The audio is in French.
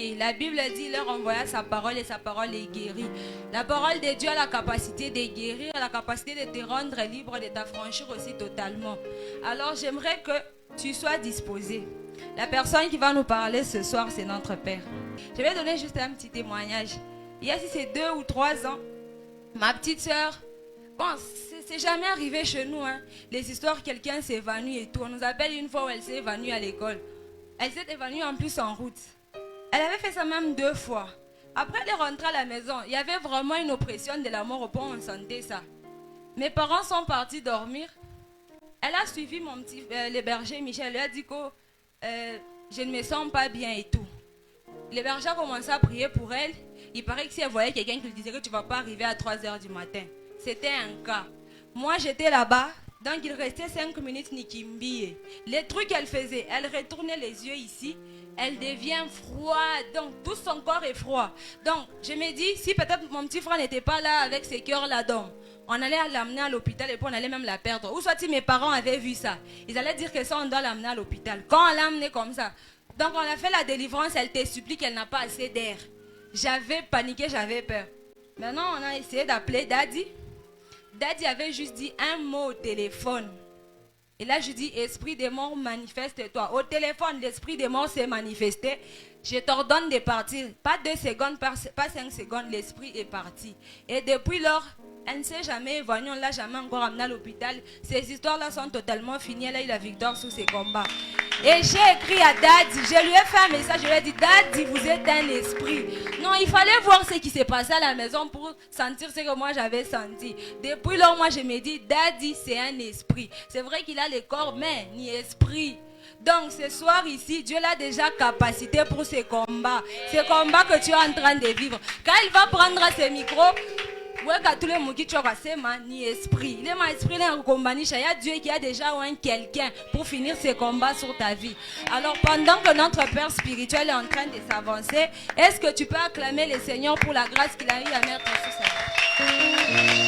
Et la Bible dit, il leur envoya sa parole et sa parole les guérit. La parole de Dieu a la capacité de guérir, a la capacité de te rendre libre, de t'affranchir aussi totalement. Alors j'aimerais que tu sois disposé. La personne qui va nous parler ce soir, c'est notre Père. Je vais donner juste un petit témoignage. Il y a si c'est 2 ou 3 ans, ma petite soeur, bon, c'est jamais arrivé chez nous, hein. Les histoires, quelqu'un s'est évanoui et tout. On nous appelle une fois où elle s'est évanouie à l'école. Elle s'est évanouie en plus en route. Elle avait fait ça même 2 fois. Après, elle est rentrée à la maison. Il y avait vraiment une oppression de la mort au point où on sentait ça. Mes parents sont partis dormir. Elle a suivi mon petit, le berger Michel. Elle lui a dit que je ne me sens pas bien et tout. Le berger a commencé à prier pour elle. Il paraît que si elle voyait quelqu'un qui lui disait que tu ne vas pas arriver à 3 h du matin. C'était un cas. Moi, j'étais là-bas. Donc, il restait 5 minutes Nikimbi. Les trucs qu'elle faisait, elle retournait les yeux ici. Elle devient froide, donc tout son corps est froid. Donc je me dis, si peut-être mon petit frère n'était pas là avec ses cœurs là-dedans, on allait l'amener à l'hôpital et puis on allait même la perdre. Ou soit si mes parents avaient vu ça, ils allaient dire que ça on doit l'amener à l'hôpital. Quand on l'a amenée comme ça, donc on a fait la délivrance, elle te supplie qu'elle n'a pas assez d'air. J'avais paniqué, j'avais peur. Maintenant on a essayé d'appeler Daddy. Daddy avait juste dit un mot au téléphone. Et là, je dis, esprit des morts, manifeste-toi. Au téléphone, l'esprit des morts s'est manifesté. Je t'ordonne de partir. Pas 2 secondes, pas 5 secondes, l'esprit est parti. Et depuis lors, elle ne s'est jamais évanouie, on ne l'a jamais encore amenée à l'hôpital. Ces histoires-là sont totalement finies. Elle a eu la victoire sur ses combats. Et j'ai écrit à Daddy, je lui ai fait un message, je lui ai dit, Daddy, vous êtes un esprit. Non, il fallait voir ce qui s'est passé à la maison pour sentir ce que moi j'avais senti. Depuis lors, moi je me dis, Daddy, c'est un esprit. C'est vrai qu'il a le corps, mais ni esprit. Donc ce soir ici, Dieu l'a déjà capacité pour ces combats. Ces combats que tu es en train de vivre. Quand il va prendre ses micros, ni esprit. Il est ma esprit, il y a Dieu qui a déjà un quelqu'un pour finir ses combats sur ta vie. Alors pendant que notre Père spirituel est en train de s'avancer, est-ce que tu peux acclamer le Seigneur pour la grâce qu'il a eu à mettre sur sa vie?